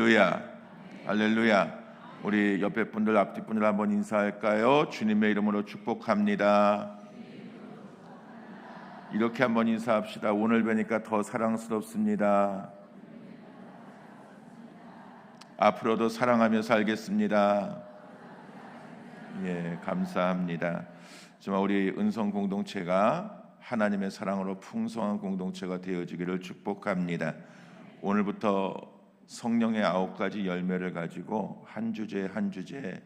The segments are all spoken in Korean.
할렐루야, 할렐루야. 우리 옆에 분들, 앞뒤 분들 한번 인사할까요? 주님의 이름으로 축복합니다. 이렇게 한번 인사합시다. 오늘 뵈니까 더 사랑스럽습니다. 앞으로도 사랑하며 살겠습니다. 예, 감사합니다. 정말 우리 은성 공동체가 하나님의 사랑으로 풍성한 공동체가 되어지기를 축복합니다. 오늘부터 성령의 9가지 열매를 가지고 한 주제 한 주제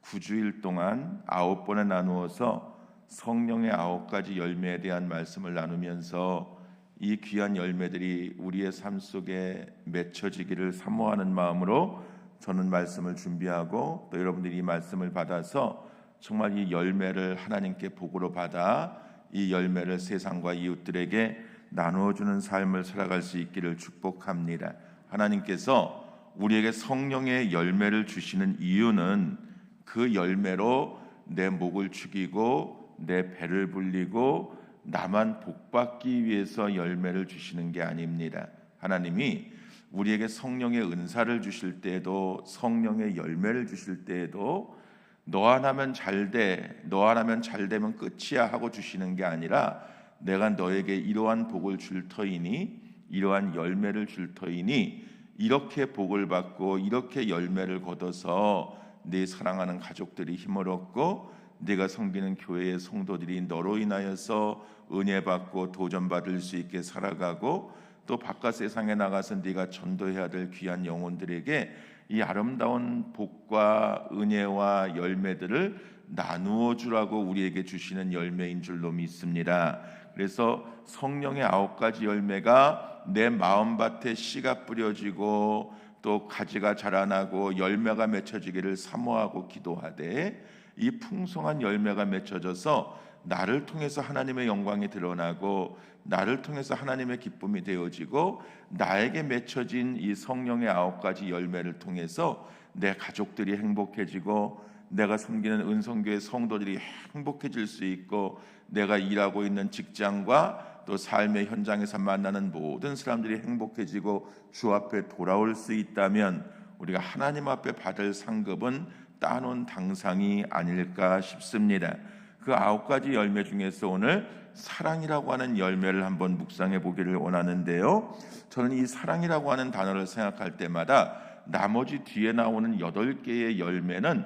9주일 동안 9번에 나누어서 성령의 9가지 열매에 대한 말씀을 나누면서 이 귀한 열매들이 우리의 삶 속에 맺혀지기를 사모하는 마음으로 저는 말씀을 준비하고 또 여러분들이 이 말씀을 받아서 정말 이 열매를 하나님께 복으로 받아 이 열매를 세상과 이웃들에게 나누어주는 삶을 살아갈 수 있기를 축복합니다. 하나님께서 우리에게 성령의 열매를 주시는 이유는 그 열매로 내 목을 축이고 내 배를 불리고 나만 복받기 위해서 열매를 주시는 게 아닙니다. 하나님이 우리에게 성령의 은사를 주실 때에도 성령의 열매를 주실 때에도 너 하나면 잘돼, 너 하나면 잘되면 끝이야 하고 주시는 게 아니라 내가 너에게 이러한 복을 줄 터이니 이러한 열매를 줄 터이니 이렇게 복을 받고 이렇게 열매를 거둬서 네 사랑하는 가족들이 힘을 얻고 네가 섬기는 교회의 성도들이 너로 인하여서 은혜 받고 도전받을 수 있게 살아가고 또 바깥 세상에 나가서 네가 전도해야 될 귀한 영혼들에게 이 아름다운 복과 은혜와 열매들을 나누어 주라고 우리에게 주시는 열매인 줄로 믿습니다. 그래서 성령의 9가지 열매가 내 마음밭에 씨가 뿌려지고 또 가지가 자라나고 열매가 맺혀지기를 사모하고 기도하되 이 풍성한 열매가 맺혀져서 나를 통해서 하나님의 영광이 드러나고 나를 통해서 하나님의 기쁨이 되어지고 나에게 맺혀진 이 성령의 9가지 열매를 통해서 내 가족들이 행복해지고 내가 섬기는 은성교회 성도들이 행복해질 수 있고 내가 일하고 있는 직장과 또 삶의 현장에서 만나는 모든 사람들이 행복해지고 주 앞에 돌아올 수 있다면 우리가 하나님 앞에 받을 상급은 따놓은 당상이 아닐까 싶습니다. 그 9가지 열매 중에서 오늘 사랑이라고 하는 열매를 한번 묵상해 보기를 원하는데요. 저는 이 사랑이라고 하는 단어를 생각할 때마다 나머지 뒤에 나오는 8개의 열매는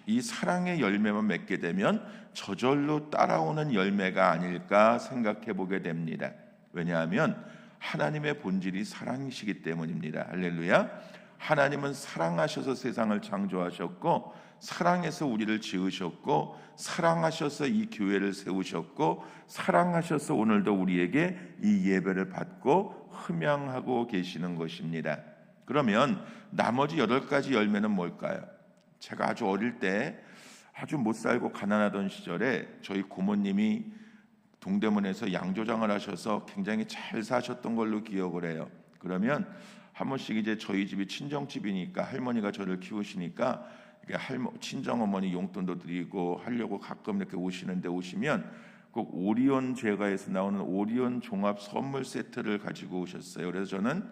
이 사랑의 열매만 맺게 되면 저절로 따라오는 열매가 아닐까 생각해 보게 됩니다. 왜냐하면 하나님의 본질이 사랑이시기 때문입니다. 할렐루야. 하나님은 사랑하셔서 세상을 창조하셨고 사랑해서 우리를 지으셨고 사랑하셔서 이 교회를 세우셨고 사랑하셔서 오늘도 우리에게 이 예배를 받고 흠양하고 계시는 것입니다. 그러면 나머지 8가지 열매는 뭘까요? 제가 아주 어릴 때 아주 못 살고 가난하던 시절에 저희 고모님이 동대문에서 양조장을 하셔서 굉장히 잘 사셨던 걸로 기억을 해요. 그러면 한 번씩 이제 저희 집이 친정집이니까 할머니가 저를 키우시니까 친정어머니 용돈도 드리고 하려고 가끔 이렇게 오시는데 오시면 꼭 오리온 제과에서 나오는 오리온 종합 선물 세트를 가지고 오셨어요. 그래서 저는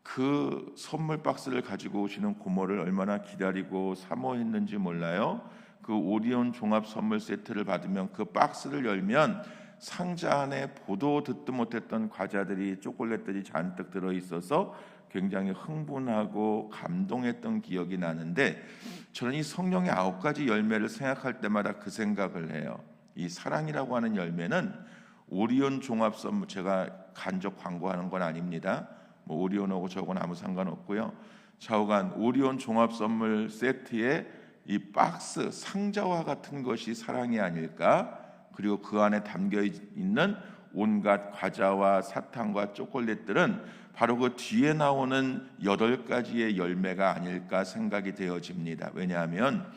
그 선물 박스를 가지고 오시는 고모를 얼마나 기다리고 사모했는지 몰라요. 그 오리온 종합 선물 세트를 받으면 그 박스를 열면 상자 안에 보도 듣도 못했던 과자들이 초콜릿들이 잔뜩 들어있어서 굉장히 흥분하고 감동했던 기억이 나는데 저는 이 성령의 9가지 열매를 생각할 때마다 그 생각을 해요. 이 사랑이라고 하는 열매는 오리온 종합 선물, 제가 간접 광고하는 건 아닙니다. 뭐 오리온하고 저건 아무 상관없고요. 좌우간 오리온 종합 선물 세트에 이 박스 상자와 같은 것이 사랑이 아닐까? 그리고 그 안에 담겨 있는 온갖 과자와 사탕과 초콜릿들은 바로 그 뒤에 나오는 8가지의 열매가 아닐까 생각이 되어집니다. 왜냐하면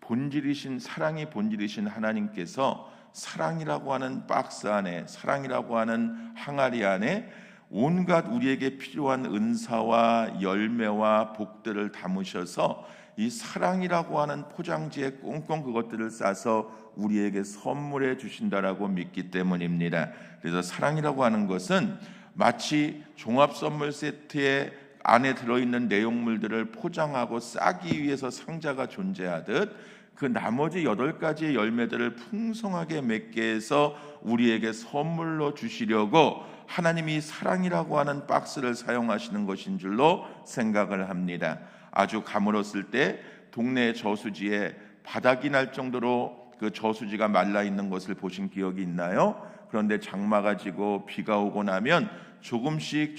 본질이신 사랑이 본질이신 하나님께서 사랑이라고 하는 박스 안에 사랑이라고 하는 항아리 안에 온갖 우리에게 필요한 은사와 열매와 복들을 담으셔서 이 사랑이라고 하는 포장지에 꽁꽁 그것들을 싸서 우리에게 선물해 주신다라고 믿기 때문입니다. 그래서 사랑이라고 하는 것은 마치 종합 선물 세트에 안에 들어있는 내용물들을 포장하고 싸기 위해서 상자가 존재하듯 그 나머지 8가지의 열매들을 풍성하게 맺게 해서 우리에게 선물로 주시려고 하나님이 사랑이라고 하는 박스를 사용하시는 것인 줄로 생각을 합니다. 아주 가물었을 때 동네 저수지에 바닥이 날 정도로 그 저수지가 말라 있는 것을 보신 기억이 있나요? 그런데 장마가 지고 비가 오고 나면 조금씩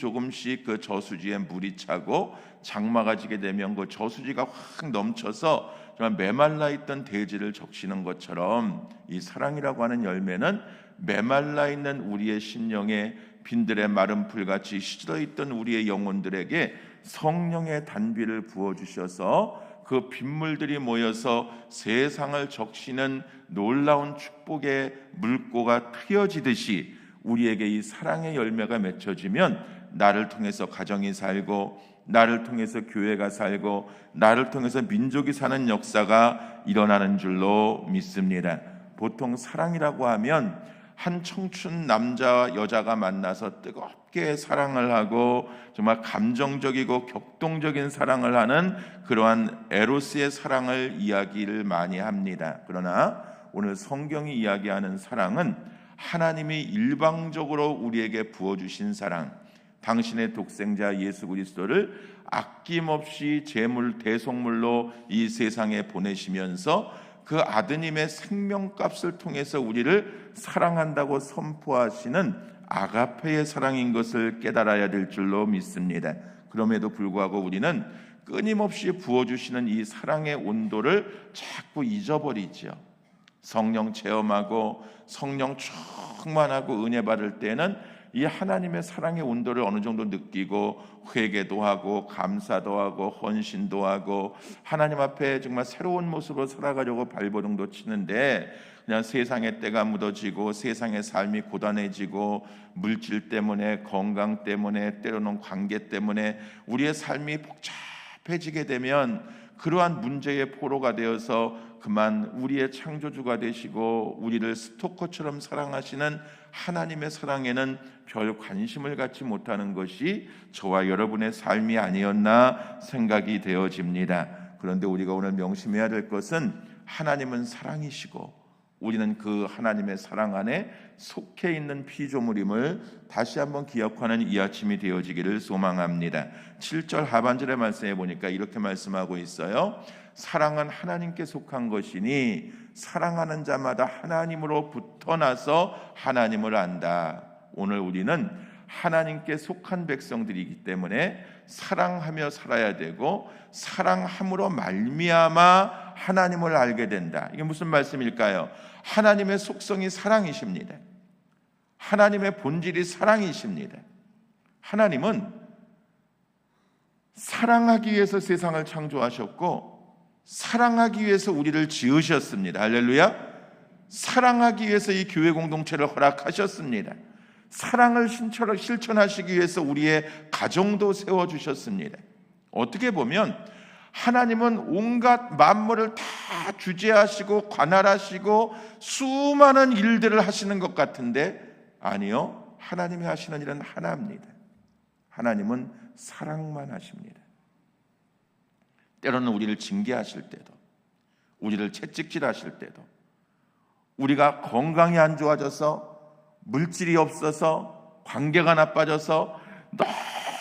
그 저수지에 물이 차고 장마가 지게 되면 그 저수지가 확 넘쳐서 정말 메말라 있던 대지를 적시는 것처럼 이 사랑이라고 하는 열매는 메말라 있는 우리의 심령에 빈들의 마른 풀같이 시들어 있던 우리의 영혼들에게 성령의 단비를 부어주셔서 그 빗물들이 모여서 세상을 적시는 놀라운 축복의 물고가 트여지듯이 우리에게 이 사랑의 열매가 맺혀지면 나를 통해서 가정이 살고 나를 통해서 교회가 살고 나를 통해서 민족이 사는 역사가 일어나는 줄로 믿습니다. 보통 사랑이라고 하면 한 청춘 남자와 여자가 만나서 뜨겁게 사랑을 하고 정말 감정적이고 격동적인 사랑을 하는 그러한 에로스의 사랑을 이야기를 많이 합니다. 그러나 오늘 성경이 이야기하는 사랑은 하나님이 일방적으로 우리에게 부어주신 사랑, 당신의 독생자 예수 그리스도를 아낌없이 제물 대속물로 이 세상에 보내시면서 그 아드님의 생명값을 통해서 우리를 사랑한다고 선포하시는 아가페의 사랑인 것을 깨달아야 될 줄로 믿습니다. 그럼에도 불구하고 우리는 끊임없이 부어주시는 이 사랑의 온도를 자꾸 잊어버리죠. 성령 체험하고 성령 충만하고 은혜 받을 때는 이 하나님의 사랑의 온도를 어느 정도 느끼고 회개도 하고 감사도 하고 헌신도 하고 하나님 앞에 정말 새로운 모습으로 살아가려고 발버둥도 치는데 그냥 세상의 때가 묻어지고 세상의 삶이 고단해지고 물질 때문에 건강 때문에 때로는 관계 때문에 우리의 삶이 복잡해지게 되면 그러한 문제의 포로가 되어서 그만 우리의 창조주가 되시고 우리를 스토커처럼 사랑하시는 하나님의 사랑에는 별 관심을 갖지 못하는 것이 저와 여러분의 삶이 아니었나 생각이 되어집니다. 그런데 우리가 오늘 명심해야 될 것은 하나님은 사랑이시고 우리는 그 하나님의 사랑 안에 속해 있는 피조물임을 다시 한번 기억하는 이 아침이 되어지기를 소망합니다. 7절 하반절의 말씀에 보니까 이렇게 말씀하고 있어요. 사랑은 하나님께 속한 것이니 사랑하는 자마다 하나님으로부터 나서 하나님을 안다. 오늘 우리는 하나님께 속한 백성들이기 때문에 사랑하며 살아야 되고 사랑함으로 말미암아 하나님을 알게 된다. 이게 무슨 말씀일까요? 하나님의 속성이 사랑이십니다. 하나님의 본질이 사랑이십니다. 하나님은 사랑하기 위해서 세상을 창조하셨고 사랑하기 위해서 우리를 지으셨습니다. 할렐루야. 사랑하기 위해서 이 교회 공동체를 허락하셨습니다. 사랑을 실천하시기 위해서 우리의 가정도 세워주셨습니다. 어떻게 보면 하나님은 온갖 만물을 다 주재하시고 관할하시고 수많은 일들을 하시는 것 같은데 아니요, 하나님이 하시는 일은 하나입니다. 하나님은 사랑만 하십니다. 때로는 우리를 징계하실 때도, 우리를 채찍질하실 때도, 우리가 건강이 안 좋아져서 물질이 없어서 관계가 나빠져서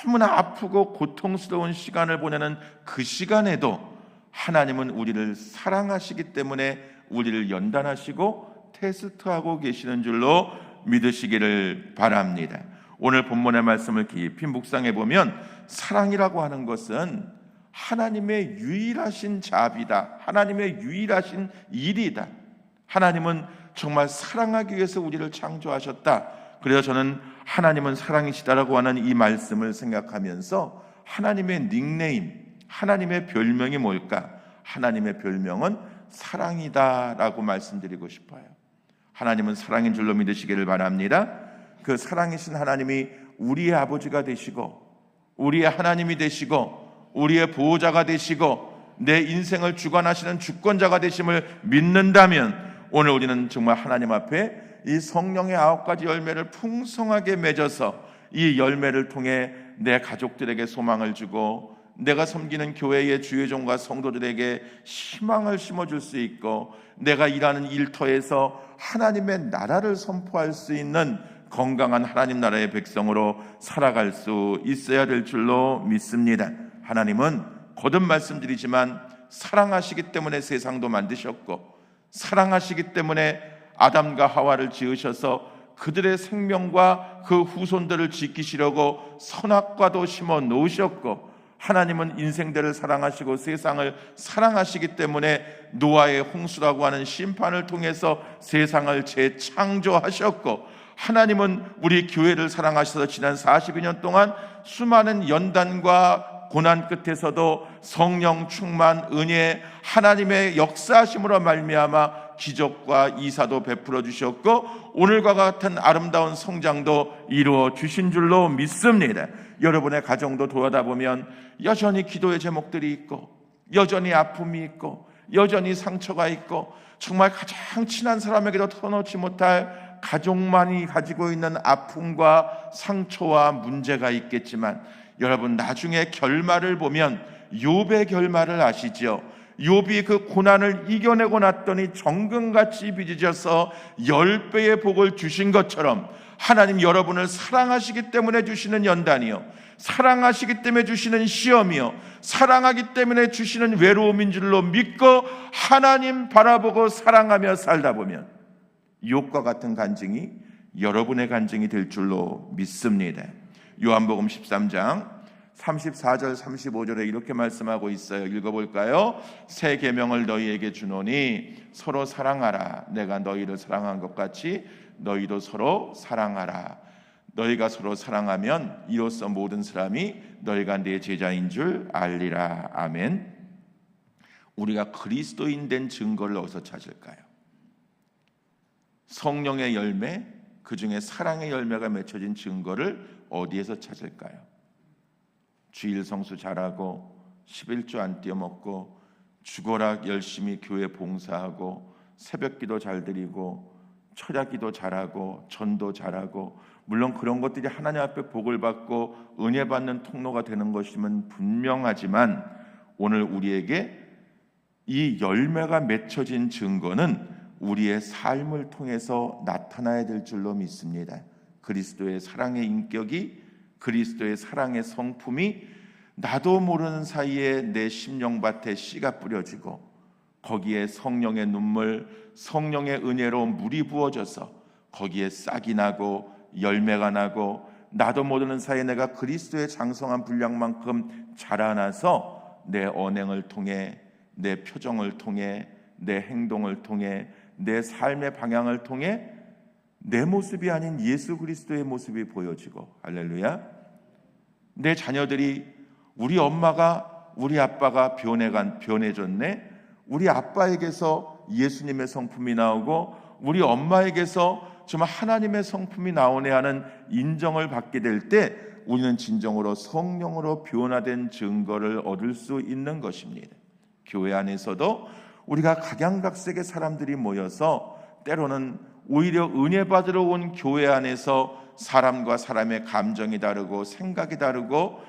너무나 아프고 고통스러운 시간을 보내는 그 시간에도 하나님은 우리를 사랑하시기 때문에 우리를 연단하시고 테스트하고 계시는 줄로 믿으시기를 바랍니다. 오늘 본문의 말씀을 깊이 묵상해 보면 사랑이라고 하는 것은 하나님의 유일하신 자비다. 하나님의 유일하신 일이다. 하나님은 정말 사랑하기 위해서 우리를 창조하셨다. 그래서 저는 하나님은 사랑이시다라고 하는 이 말씀을 생각하면서 하나님의 닉네임, 하나님의 별명이 뭘까? 하나님의 별명은 사랑이다라고 말씀드리고 싶어요. 하나님은 사랑인 줄로 믿으시기를 바랍니다. 그 사랑이신 하나님이 우리의 아버지가 되시고 우리의 하나님이 되시고 우리의 보호자가 되시고 내 인생을 주관하시는 주권자가 되심을 믿는다면 오늘 우리는 정말 하나님 앞에 이 성령의 9가지 열매를 풍성하게 맺어서 이 열매를 통해 내 가족들에게 소망을 주고 내가 섬기는 교회의 주의 종과 성도들에게 희망을 심어줄 수 있고 내가 일하는 일터에서 하나님의 나라를 선포할 수 있는 건강한 하나님 나라의 백성으로 살아갈 수 있어야 될 줄로 믿습니다. 하나님은 거듭 말씀드리지만 사랑하시기 때문에 세상도 만드셨고 사랑하시기 때문에 아담과 하와를 지으셔서 그들의 생명과 그 후손들을 지키시려고 선악과도 심어 놓으셨고 하나님은 인생들을 사랑하시고 세상을 사랑하시기 때문에 노아의 홍수라고 하는 심판을 통해서 세상을 재창조하셨고 하나님은 우리 교회를 사랑하셔서 지난 42년 동안 수많은 연단과 고난 끝에서도 성령 충만 은혜 하나님의 역사하심으로 말미암아 기적과 이사도 베풀어 주셨고 오늘과 같은 아름다운 성장도 이루어 주신 줄로 믿습니다. 여러분의 가정도 돌아다보면 여전히 기도의 제목들이 있고 여전히 아픔이 있고 여전히 상처가 있고 정말 가장 친한 사람에게도 털어놓지 못할 가족만이 가지고 있는 아픔과 상처와 문제가 있겠지만 여러분 나중에 결말을 보면 욥의 결말을 아시죠? 욥이 그 고난을 이겨내고 났더니 정금같이 빚어져서 10배의 복을 주신 것처럼 하나님 여러분을 사랑하시기 때문에 주시는 연단이요 사랑하시기 때문에 주시는 시험이요 사랑하기 때문에 주시는 외로움인 줄로 믿고 하나님 바라보고 사랑하며 살다 보면 욥과 같은 간증이 여러분의 간증이 될 줄로 믿습니다. 요한복음 13장 34절 35절에 이렇게 말씀하고 있어요. 읽어볼까요? 새 계명을 너희에게 주노니 서로 사랑하라. 내가 너희를 사랑한 것 같이 너희도 서로 사랑하라. 너희가 서로 사랑하면 이로써 모든 사람이 너희가 내 제자인 줄 알리라. 아멘. 우리가 그리스도인 된 증거를 어디서 찾을까요? 성령의 열매, 그 중에 사랑의 열매가 맺혀진 증거를 어디에서 찾을까요? 주일 성수 잘하고 11조 안 띄어먹고 죽어라 열심히 교회 봉사하고 새벽기도 잘 드리고 철야기도 잘하고 전도 잘하고 물론 그런 것들이 하나님 앞에 복을 받고 은혜 받는 통로가 되는 것이면 분명하지만 오늘 우리에게 이 열매가 맺혀진 증거는 우리의 삶을 통해서 나타나야 될 줄로 믿습니다. 그리스도의 사랑의 인격이 그리스도의 사랑의 성품이 나도 모르는 사이에 내 심령밭에 씨가 뿌려지고 거기에 성령의 눈물, 성령의 은혜로 물이 부어져서 거기에 싹이 나고 열매가 나고 나도 모르는 사이에 내가 그리스도의 장성한 분량만큼 자라나서 내 언행을 통해 내 표정을 통해 내 행동을 통해 내 삶의 방향을 통해 내 모습이 아닌 예수 그리스도의 모습이 보여지고 할렐루야. 내 자녀들이 우리 엄마가 우리 아빠가 변해졌네. 우리 아빠에게서 예수님의 성품이 나오고 우리 엄마에게서 정말 하나님의 성품이 나오네 하는 인정을 받게 될 때 우리는 진정으로 성령으로 변화된 증거를 얻을 수 있는 것입니다. 교회 안에서도 우리가 각양각색의 사람들이 모여서 때로는 오히려 은혜 받으러 온 교회 안에서 사람과 사람의 감정이 다르고 생각이 다르고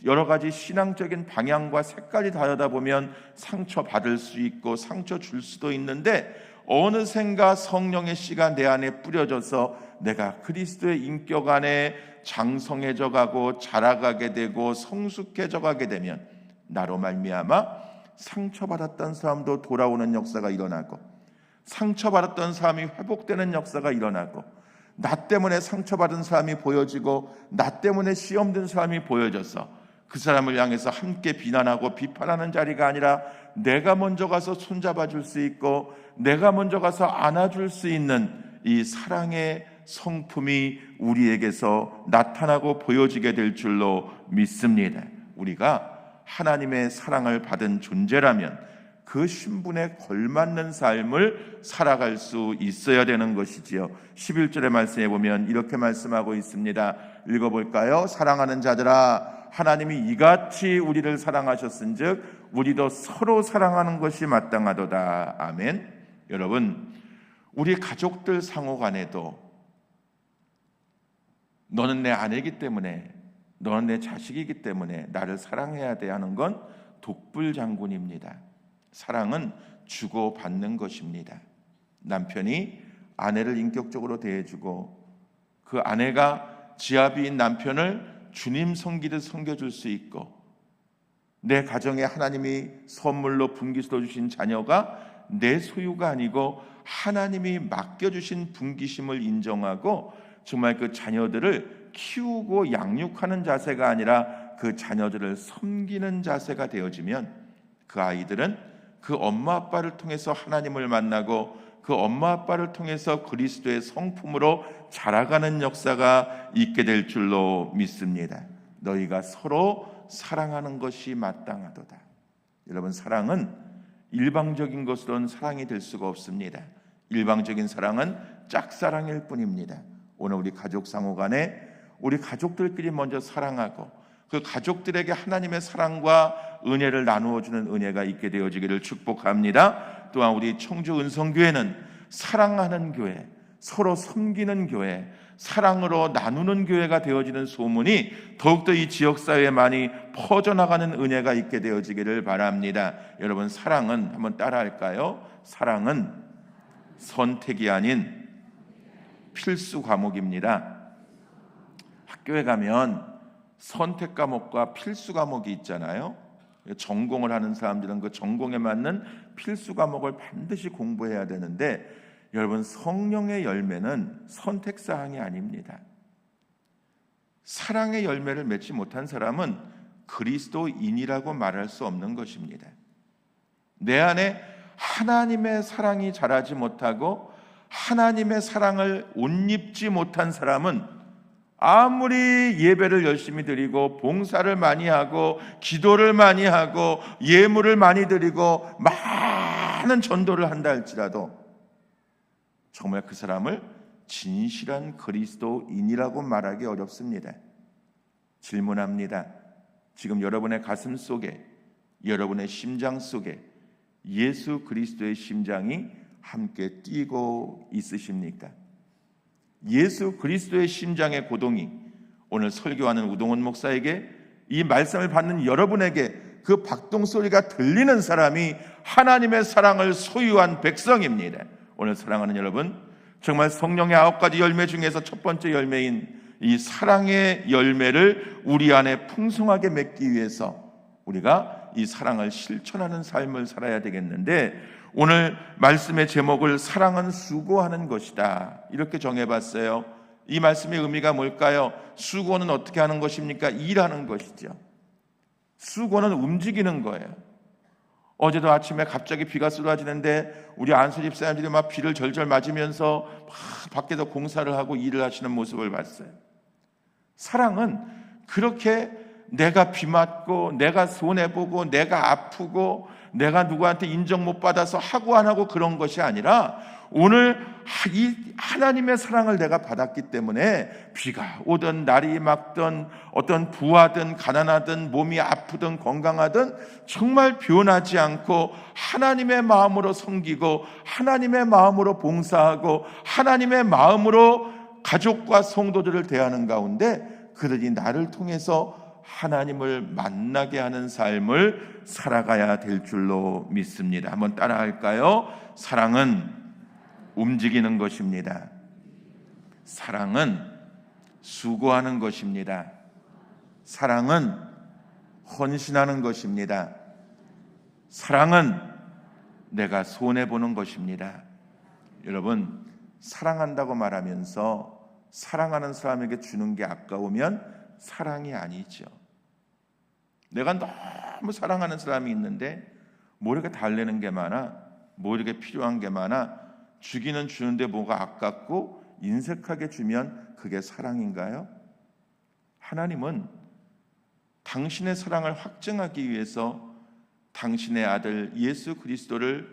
여러 가지 신앙적인 방향과 색깔이 다르다 보면 상처받을 수 있고 상처 줄 수도 있는데 어느샌가 성령의 씨가 내 안에 뿌려져서 내가 그리스도의 인격 안에 장성해져 가고 자라가게 되고 성숙해져 가게 되면 나로 말미암아 상처받았던 사람도 돌아오는 역사가 일어나고 상처받았던 사람이 회복되는 역사가 일어나고 나 때문에 상처받은 사람이 보여지고 나 때문에 시험 든 사람이 보여져서 그 사람을 향해서 함께 비난하고 비판하는 자리가 아니라 내가 먼저 가서 손잡아 줄 수 있고 내가 먼저 가서 안아줄 수 있는 이 사랑의 성품이 우리에게서 나타나고 보여지게 될 줄로 믿습니다. 우리가 하나님의 사랑을 받은 존재라면 그 신분에 걸맞는 삶을 살아갈 수 있어야 되는 것이지요. 11절의 말씀에 보면 이렇게 말씀하고 있습니다. 읽어볼까요? 사랑하는 자들아 하나님이 이같이 우리를 사랑하셨은즉 우리도 서로 사랑하는 것이 마땅하도다. 아멘. 여러분, 우리 가족들 상호 간에도 너는 내 아내이기 때문에 너는 내 자식이기 때문에 나를 사랑해야 돼 하는 건 독불장군입니다. 사랑은 주고받는 것입니다. 남편이 아내를 인격적으로 대해주고 그 아내가 지아비인 남편을 주님 섬기듯 섬겨줄 수 있고, 내 가정에 하나님이 선물로 분기시켜 주신 자녀가 내 소유가 아니고 하나님이 맡겨주신 분기심을 인정하고 정말 그 자녀들을 키우고 양육하는 자세가 아니라 그 자녀들을 섬기는 자세가 되어지면 그 아이들은 그 엄마 아빠를 통해서 하나님을 만나고 그 엄마 아빠를 통해서 그리스도의 성품으로 자라가는 역사가 있게 될 줄로 믿습니다. 너희가 서로 사랑하는 것이 마땅하도다. 여러분, 사랑은 일방적인 것으로는 사랑이 될 수가 없습니다. 일방적인 사랑은 짝사랑일 뿐입니다. 오늘 우리 가족 상호 간에 우리 가족들끼리 먼저 사랑하고 그 가족들에게 하나님의 사랑과 은혜를 나누어주는 은혜가 있게 되어지기를 축복합니다. 또한 우리 청주 은성교회는 사랑하는 교회, 서로 섬기는 교회, 사랑으로 나누는 교회가 되어지는 소문이 더욱더 이 지역사회에 많이 퍼져나가는 은혜가 있게 되어지기를 바랍니다. 여러분, 사랑은 한번 따라할까요? 사랑은 선택이 아닌 필수 과목입니다. 학교에 가면 선택 과목과 필수 과목이 있잖아요. 전공을 하는 사람들은 그 전공에 맞는 필수 과목을 반드시 공부해야 되는데, 여러분, 성령의 열매는 선택사항이 아닙니다. 사랑의 열매를 맺지 못한 사람은 그리스도인이라고 말할 수 없는 것입니다. 내 안에 하나님의 사랑이 자라지 못하고 하나님의 사랑을 옷 입지 못한 사람은 아무리 예배를 열심히 드리고 봉사를 많이 하고 기도를 많이 하고 예물을 많이 드리고 많은 전도를 한다 할지라도 정말 그 사람을 진실한 그리스도인이라고 말하기 어렵습니다. 질문합니다. 지금 여러분의 가슴 속에, 여러분의 심장 속에 예수 그리스도의 심장이 함께 뛰고 있으십니까? 예수 그리스도의 심장의 고동이 오늘 설교하는 우동원 목사에게, 이 말씀을 받는 여러분에게 그 박동 소리가 들리는 사람이 하나님의 사랑을 소유한 백성입니다. 오늘 사랑하는 여러분, 정말 성령의 9가지 열매 중에서 첫 번째 열매인 이 사랑의 열매를 우리 안에 풍성하게 맺기 위해서 우리가 이 사랑을 실천하는 삶을 살아야 되겠는데, 오늘 말씀의 제목을 사랑은 수고하는 것이다 이렇게 정해봤어요. 이 말씀의 의미가 뭘까요? 수고는 어떻게 하는 것입니까? 일하는 것이죠. 수고는 움직이는 거예요. 어제도 아침에 갑자기 비가 쏟아지는데 우리 안수 집사님들이 막 비를 절절 맞으면서 막 밖에서 공사를 하고 일을 하시는 모습을 봤어요. 사랑은 그렇게 내가 비 맞고 내가 손해보고 내가 아프고 내가 누구한테 인정 못 받아서 하고 안 하고 그런 것이 아니라 오늘 이 하나님의 사랑을 내가 받았기 때문에 비가 오든 날이 맑든 어떤 부하든 가난하든 몸이 아프든 건강하든 정말 변하지 않고 하나님의 마음으로 섬기고 하나님의 마음으로 봉사하고 하나님의 마음으로 가족과 성도들을 대하는 가운데 그들이 나를 통해서 하나님을 만나게 하는 삶을 살아가야 될 줄로 믿습니다. 한번 따라할까요? 사랑은 움직이는 것입니다. 사랑은 수고하는 것입니다. 사랑은 헌신하는 것입니다. 사랑은 내가 손해보는 것입니다. 여러분, 사랑한다고 말하면서 사랑하는 사람에게 주는 게 아까우면 사랑이 아니죠. 내가 너무 사랑하는 사람이 있는데 뭐 이렇게 달래는 게 많아, 뭐 이렇게 필요한 게 많아, 주기는 주는데 뭐가 아깝고 인색하게 주면 그게 사랑인가요? 하나님은 당신의 사랑을 확증하기 위해서 당신의 아들 예수 그리스도를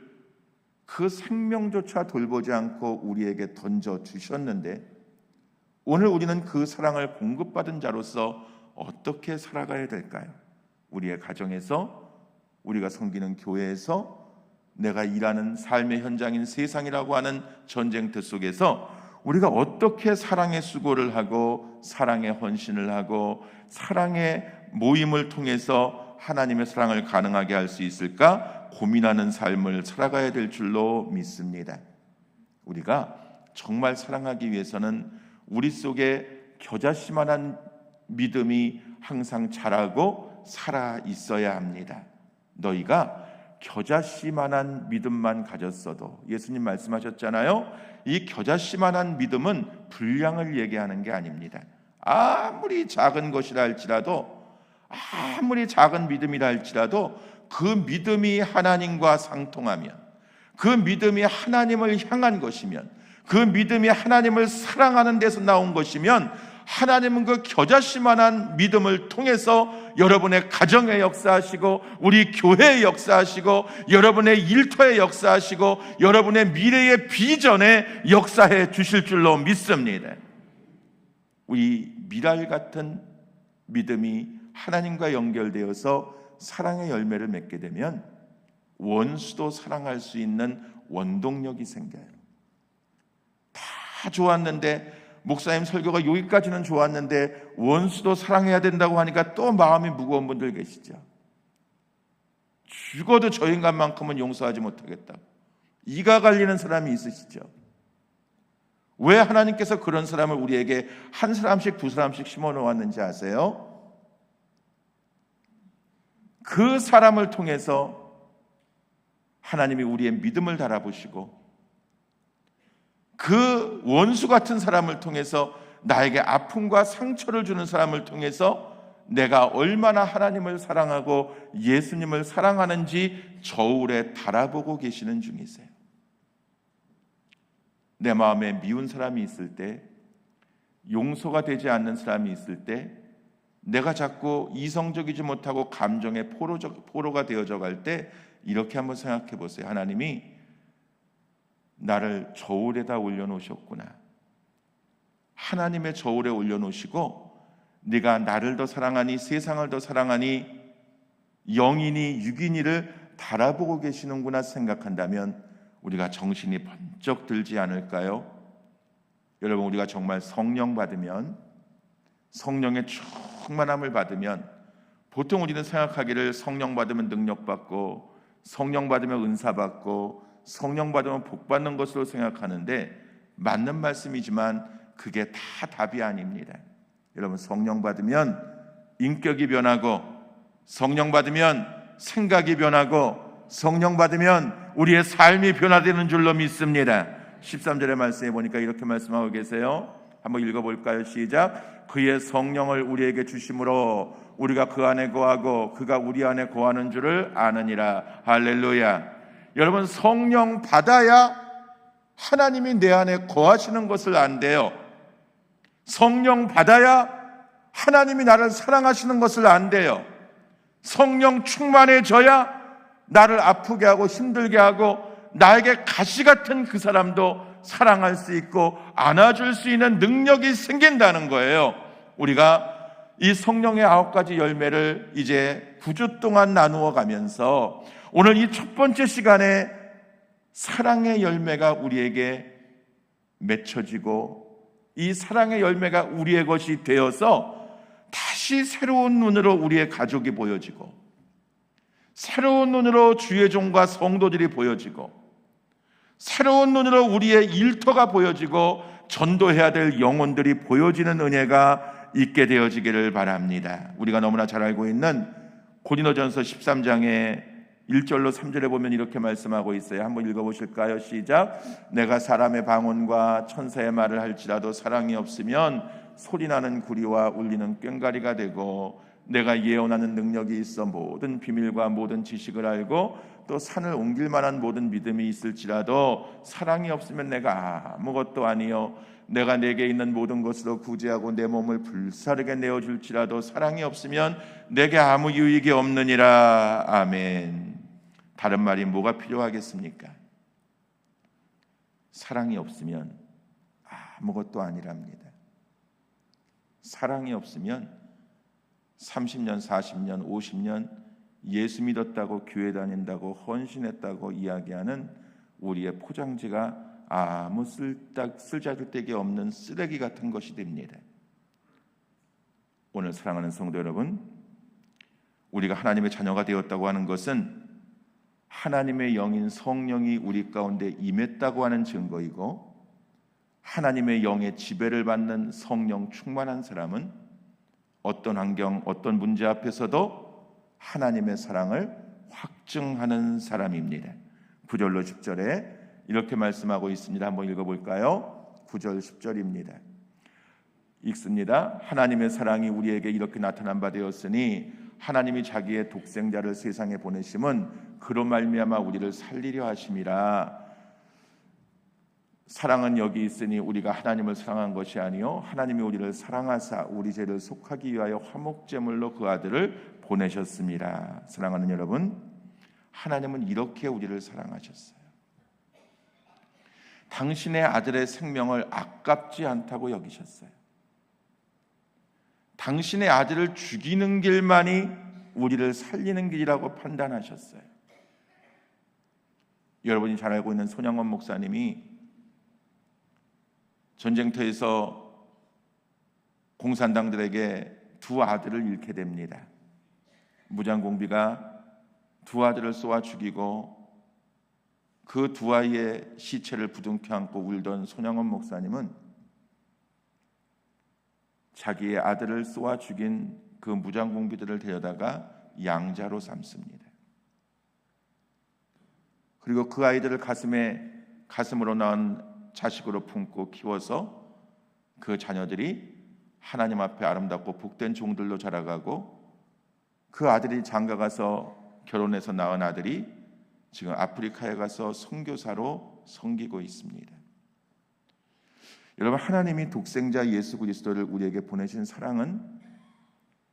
그 생명조차 돌보지 않고 우리에게 던져주셨는데, 오늘 우리는 그 사랑을 공급받은 자로서 어떻게 살아가야 될까요? 우리의 가정에서, 우리가 섬기는 교회에서, 내가 일하는 삶의 현장인 세상이라고 하는 전쟁터 속에서 우리가 어떻게 사랑의 수고를 하고 사랑의 헌신을 하고 사랑의 모임을 통해서 하나님의 사랑을 가능하게 할 수 있을까 고민하는 삶을 살아가야 될 줄로 믿습니다. 우리가 정말 사랑하기 위해서는 우리 속에 겨자씨만한 믿음이 항상 자라고 살아 있어야 합니다. 너희가 겨자씨만한 믿음만 가졌어도, 예수님 말씀하셨잖아요. 이 겨자씨만한 믿음은 분량을 얘기하는 게 아닙니다. 아무리 작은 것이라 할지라도, 아무리 작은 믿음이라 할지라도 그 믿음이 하나님과 상통하면, 그 믿음이 하나님을 향한 것이면, 그 믿음이 하나님을 사랑하는 데서 나온 것이면 하나님은 그 겨자씨만한 믿음을 통해서 여러분의 가정에 역사하시고 우리 교회에 역사하시고 여러분의 일터에 역사하시고 여러분의 미래의 비전에 역사해 주실 줄로 믿습니다. 우리 미랄 같은 믿음이 하나님과 연결되어서 사랑의 열매를 맺게 되면 원수도 사랑할 수 있는 원동력이 생겨요. 다 좋았는데, 목사님 설교가 여기까지는 좋았는데 원수도 사랑해야 된다고 하니까 또 마음이 무거운 분들 계시죠. 죽어도 저 인간만큼은 용서하지 못하겠다, 이가 갈리는 사람이 있으시죠. 왜 하나님께서 그런 사람을 우리에게 한 사람씩 두 사람씩 심어 놓았는지 아세요? 그 사람을 통해서 하나님이 우리의 믿음을 달아보시고, 그 원수 같은 사람을 통해서 나에게 아픔과 상처를 주는 사람을 통해서 내가 얼마나 하나님을 사랑하고 예수님을 사랑하는지 저울에 달아보고 계시는 중이세요. 내 마음에 미운 사람이 있을 때, 용서가 되지 않는 사람이 있을 때, 내가 자꾸 이성적이지 못하고 감정의 포로가 되어져 갈 때 이렇게 한번 생각해 보세요. 하나님이 나를 저울에다 올려놓으셨구나. 하나님의 저울에 올려놓으시고 네가 나를 더 사랑하니 세상을 더 사랑하니 영이니 육이니를 달아보고 계시는구나 생각한다면 우리가 정신이 번쩍 들지 않을까요? 여러분, 우리가 정말 성령 받으면, 성령의 충만함을 받으면, 보통 우리는 생각하기를 성령 받으면 능력 받고 성령 받으면 은사 받고 성령 받으면 복 받는 것으로 생각하는데 맞는 말씀이지만 그게 다 답이 아닙니다. 여러분, 성령 받으면 인격이 변하고, 성령 받으면 생각이 변하고, 성령 받으면 우리의 삶이 변화되는 줄로 믿습니다. 13절의 말씀에 보니까 이렇게 말씀하고 계세요. 한번 읽어볼까요? 시작. 그의 성령을 우리에게 주심으로 우리가 그 안에 거하고 그가 우리 안에 거하는 줄을 아느니라. 할렐루야. 여러분, 성령 받아야 하나님이 내 안에 거하시는 것을 안대요. 성령 받아야 하나님이 나를 사랑하시는 것을 안대요. 성령 충만해져야 나를 아프게 하고 힘들게 하고 나에게 가시 같은 그 사람도 사랑할 수 있고 안아줄 수 있는 능력이 생긴다는 거예요. 우리가 이 성령의 9가지 열매를 이제 9주 동안 나누어 가면서 오늘 이 첫 번째 시간에 사랑의 열매가 우리에게 맺혀지고 이 사랑의 열매가 우리의 것이 되어서 다시 새로운 눈으로 우리의 가족이 보여지고, 새로운 눈으로 주의 종과 성도들이 보여지고, 새로운 눈으로 우리의 일터가 보여지고 전도해야 될 영혼들이 보여지는 은혜가 있게 되어지기를 바랍니다. 우리가 너무나 잘 알고 있는 고린도전서 13장의 1절로 3절에 보면 이렇게 말씀하고 있어요. 한번 읽어보실까요? 시작. 내가 사람의 방언과 천사의 말을 할지라도 사랑이 없으면 소리나는 구리와 울리는 꽹과리가 되고, 내가 예언하는 능력이 있어 모든 비밀과 모든 지식을 알고 또 산을 옮길 만한 모든 믿음이 있을지라도 사랑이 없으면 내가 아무것도 아니요, 내가 내게 있는 모든 것으로 구제하고 내 몸을 불사르게 내어줄지라도 사랑이 없으면 내게 아무 유익이 없느니라. 아멘. 다른 말이 뭐가 필요하겠습니까? 사랑이 없으면 아무것도 아니랍니다. 사랑이 없으면 30년, 40년, 50년 예수 믿었다고 교회 다닌다고 헌신했다고 이야기하는 우리의 포장지가 아무 쓸데기 없는 쓰레기 같은 것이 됩니다. 오늘 사랑하는 성도 여러분, 우리가 하나님의 자녀가 되었다고 하는 것은 하나님의 영인 성령이 우리 가운데 임했다고 하는 증거이고, 하나님의 영의 지배를 받는 성령 충만한 사람은 어떤 환경, 어떤 문제 앞에서도 하나님의 사랑을 확증하는 사람입니다. 9절로 10절에 이렇게 말씀하고 있습니다. 한번 읽어볼까요? 9절 10절입니다. 읽습니다. 하나님의 사랑이 우리에게 이렇게 나타난 바 되었으니 하나님이 자기의 독생자를 세상에 보내심은 그로 말미암아 우리를 살리려 하심이라. 사랑은 여기 있으니 우리가 하나님을 사랑한 것이 아니요 하나님이 우리를 사랑하사 우리 죄를 속하기 위하여 화목제물로 그 아들을 보내셨습니다. 사랑하는 여러분, 하나님은 이렇게 우리를 사랑하셨어요. 당신의 아들의 생명을 아깝지 않다고 여기셨어요. 당신의 아들을 죽이는 길만이 우리를 살리는 길이라고 판단하셨어요. 여러분이 잘 알고 있는 손양원 목사님이 전쟁터에서 공산당들에게 두 아들을 잃게 됩니다. 무장공비가 두 아들을 쏘아 죽이고 그 두 아이의 시체를 부둥켜 안고 울던 손양원 목사님은 자기의 아들을 쏘아 죽인 그 무장공비들을 데려다가 양자로 삼습니다. 그리고 그 아이들을 가슴으로 낳은 자식으로 품고 키워서 그 자녀들이 하나님 앞에 아름답고 복된 종들로 자라가고, 그 아들이 장가가서 결혼해서 낳은 아들이 지금 아프리카에 가서 선교사로 섬기고 있습니다. 여러분, 하나님이 독생자 예수 그리스도를 우리에게 보내신 사랑은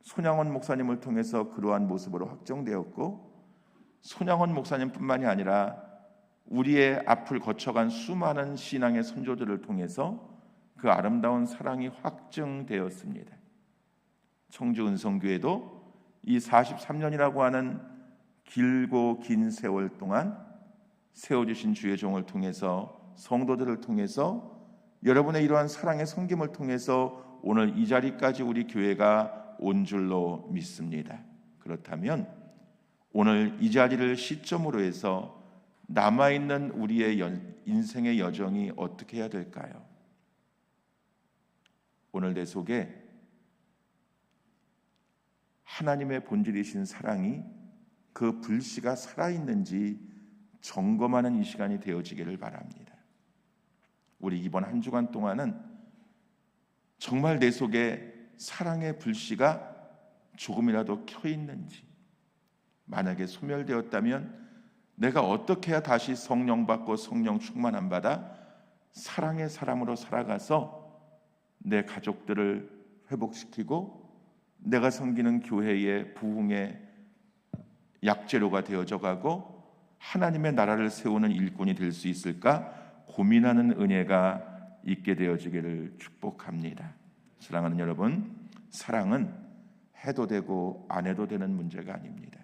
손양원 목사님을 통해서 그러한 모습으로 확정되었고, 손양원 목사님뿐만이 아니라 우리의 앞을 거쳐간 수많은 신앙의 선조들을 통해서 그 아름다운 사랑이 확증되었습니다. 청주 은성교회도 이 43년이라고 하는 길고 긴 세월 동안 세워주신 주의 종을 통해서, 성도들을 통해서, 여러분의 이러한 사랑의 섬김을 통해서 오늘 이 자리까지 우리 교회가 온 줄로 믿습니다. 그렇다면 오늘 이 자리를 시점으로 해서 남아있는 우리의 인생의 여정이 어떻게 해야 될까요? 오늘 내 속에 하나님의 본질이신 사랑이, 그 불씨가 살아있는지 점검하는 이 시간이 되어지기를 바랍니다. 우리 이번 한 주간 동안은 정말 내 속에 사랑의 불씨가 조금이라도 켜 있는지, 만약에 소멸되었다면 내가 어떻게 해야 다시 성령 받고 성령 충만함 받아 사랑의 사람으로 살아가서 내 가족들을 회복시키고 내가 섬기는 교회의 부흥의 약재료가 되어져 가고 하나님의 나라를 세우는 일꾼이 될 수 있을까 고민하는 은혜가 있게 되어지기를 축복합니다. 사랑하는 여러분, 사랑은 해도 되고 안 해도 되는 문제가 아닙니다.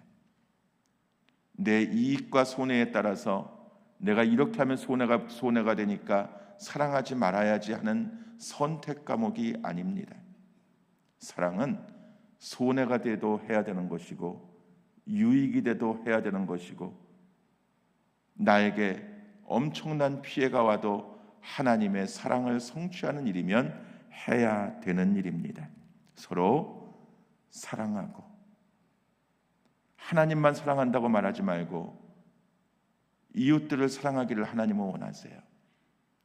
내 이익과 손해에 따라서 내가 이렇게 하면 손해가 되니까 사랑하지 말아야지 하는 선택 과목이 아닙니다. 사랑은 손해가 돼도 해야 되는 것이고 유익이 돼도 해야 되는 것이고, 나에게 엄청난 피해가 와도 하나님의 사랑을 성취하는 일이면 해야 되는 일입니다. 서로 사랑하고, 하나님만 사랑한다고 말하지 말고 이웃들을 사랑하기를 하나님은 원하세요.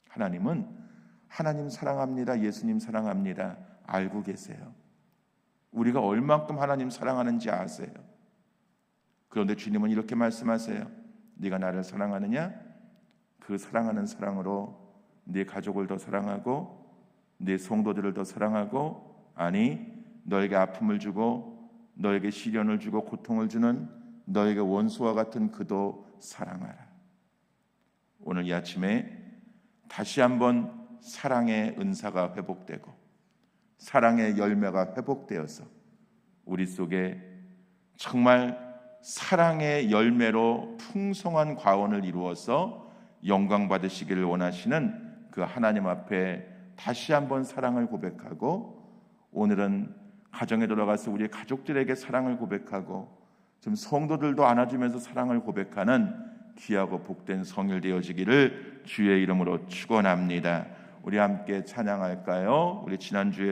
하나님은 하나님 사랑합니다, 예수님 사랑합니다 알고 계세요. 우리가 얼만큼 하나님 사랑하는지 아세요. 그런데 주님은 이렇게 말씀하세요. 네가 나를 사랑하느냐? 그 사랑하는 사랑으로 네 가족을 더 사랑하고 네 성도들을 더 사랑하고, 아니 너에게 아픔을 주고 너에게 시련을 주고 고통을 주는 너에게 원수와 같은 그도 사랑하라. 오늘 이 아침에 다시 한번 사랑의 은사가 회복되고 사랑의 열매가 회복되어서 우리 속에 정말 사랑의 열매로 풍성한 과원을 이루어서 영광 받으시기를 원하시는 그 하나님 앞에 다시 한번 사랑을 고백하고, 오늘은 가정에 돌아가서 우리 가족들에게 사랑을 고백하고 좀 성도들도 안아주면서 사랑을 고백하는 귀하고 복된 성일 되어지기를 주의 이름으로 축원합니다. 우리 함께 찬양할까요? 우리 지난주에